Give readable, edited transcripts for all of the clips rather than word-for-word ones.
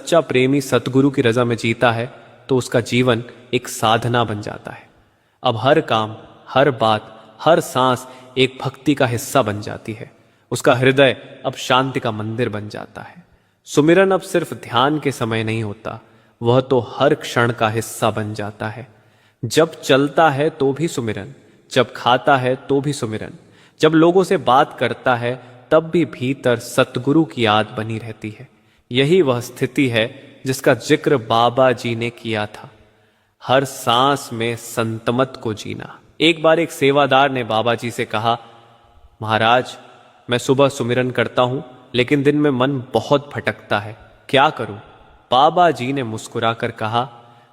सच्चा प्रेमी सतगुरु की रजा में जीता है तो उसका जीवन एक साधना बन जाता है। अब हर काम, हर बात, हर सांस एक भक्ति का हिस्सा बन जाती है। उसका हृदय अब शांति का मंदिर बन जाता है। सुमिरन अब सिर्फ ध्यान के समय नहीं होता, वह तो हर क्षण का हिस्सा बन जाता है। जब चलता है तो भी सुमिरन, जब खाता है तो भी सुमिरन, जब लोगों से बात करता है तब भी भीतर सतगुरु की याद बनी रहती है। यही वह स्थिति है जिसका जिक्र बाबा जी ने किया था, हर सांस में संतमत को जीना। एक बार एक सेवादार ने बाबा जी से कहा, महाराज, मैं सुबह सुमिरन करता हूं लेकिन दिन में मन बहुत भटकता है, क्या करूं? बाबा जी ने मुस्कुराकर कहा,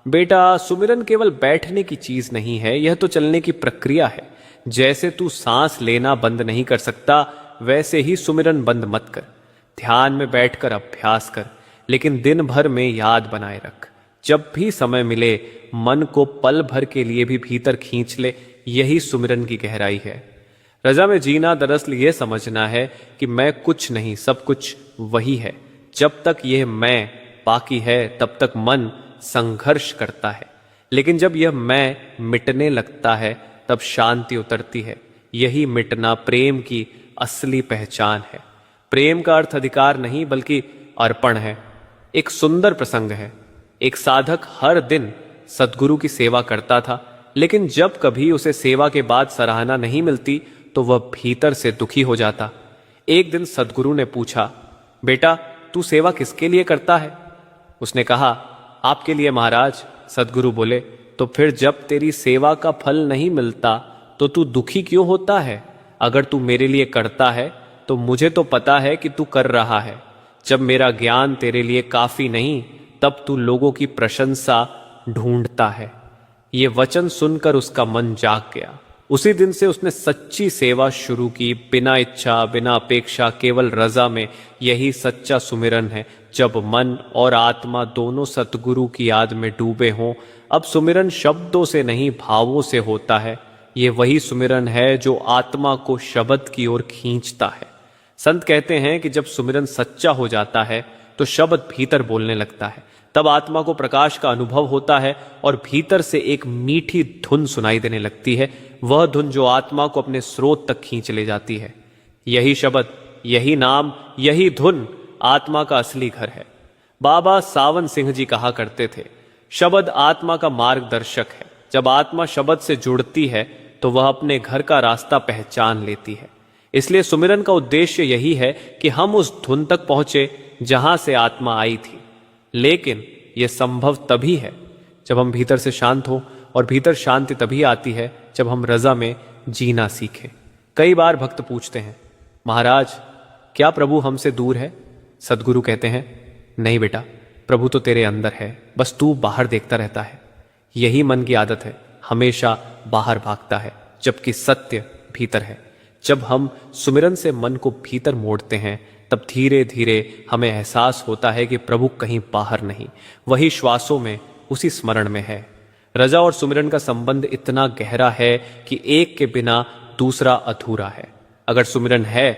बेटा, सुमिरन केवल बैठने की चीज नहीं है, यह तो चलने की प्रक्रिया है। जैसे तू सांस लेना बंद नहीं कर सकता, वैसे ही सुमिरन बंद मत कर। ध्यान में बैठकर अभ्यास कर, लेकिन दिन भर में याद बनाए रख। जब भी समय मिले मन को पल भर के लिए भी भीतर खींच ले, यही सुमिरन की गहराई है। रजा में जीना दरअसल यह समझना है कि मैं कुछ नहीं, सब कुछ वही है। जब तक यह मैं बाकी है तब तक मन संघर्ष करता है, लेकिन जब यह मैं मिटने लगता है तब शांति उतरती है। यही मिटना प्रेम की असली पहचान है। प्रेम का अर्थ अधिकार नहीं बल्कि अर्पण है। एक सुंदर प्रसंग है। एक साधक हर दिन सद्गुरु की सेवा करता था, लेकिन जब कभी उसे सेवा के बाद सराहना नहीं मिलती तो वह भीतर से दुखी हो जाता। एक दिन सद्गुरु ने पूछा, बेटा, तू सेवा किसके लिए करता है? उसने कहा, आपके लिए महाराज। सद्गुरु बोले, तो फिर जब तेरी सेवा का फल नहीं मिलता तो तू दुखी क्यों होता है? अगर तू मेरे लिए करता है तो मुझे तो पता है कि तू कर रहा है। जब मेरा ज्ञान तेरे लिए काफी नहीं तब तू लोगों की प्रशंसा ढूंढता है। ये वचन सुनकर उसका मन जाग गया। उसी दिन से उसने सच्ची सेवा शुरू की, बिना इच्छा, बिना अपेक्षा, केवल रजा में। यही सच्चा सुमिरन है, जब मन और आत्मा दोनों सतगुरु की याद में डूबे हों। अब सुमिरन शब्दों से नहीं, भावों से होता है। ये वही सुमिरन है जो आत्मा को शब्द की ओर खींचता है। संत कहते हैं कि जब सुमिरन सच्चा हो जाता है तो शब्द भीतर बोलने लगता है। तब आत्मा को प्रकाश का अनुभव होता है और भीतर से एक मीठी धुन सुनाई देने लगती है, वह धुन जो आत्मा को अपने स्रोत तक खींच ले जाती है। यही शब्द, यही नाम, यही धुन आत्मा का असली घर है। बाबा सावन सिंह जी कहा करते थे, शब्द आत्मा का मार्गदर्शक है। जब आत्मा शब्द से जुड़ती है तो वह अपने घर का रास्ता पहचान लेती है। इसलिए सुमिरन का उद्देश्य यही है कि हम उस धुन तक पहुंचे जहां से आत्मा आई थी। लेकिन यह संभव तभी है जब हम भीतर से शांत हों, और भीतर शांति तभी आती है जब हम रजा में जीना सीखें। कई बार भक्त पूछते हैं, महाराज, क्या प्रभु हमसे दूर है? सद्गुरु कहते हैं, नहीं बेटा, प्रभु तो तेरे अंदर है, बस तू बाहर देखता रहता है। यही मन की आदत है, हमेशा बाहर भागता है, जबकि सत्य भीतर है। जब हम सुमिरन से मन को भीतर मोड़ते हैं तब धीरे धीरे हमें एहसास होता है कि प्रभु कहीं बाहर नहीं, वही श्वासों में, उसी स्मरण में है। रजा और सुमिरन का संबंध इतना गहरा है कि एक के बिना दूसरा अधूरा है। अगर सुमिरन है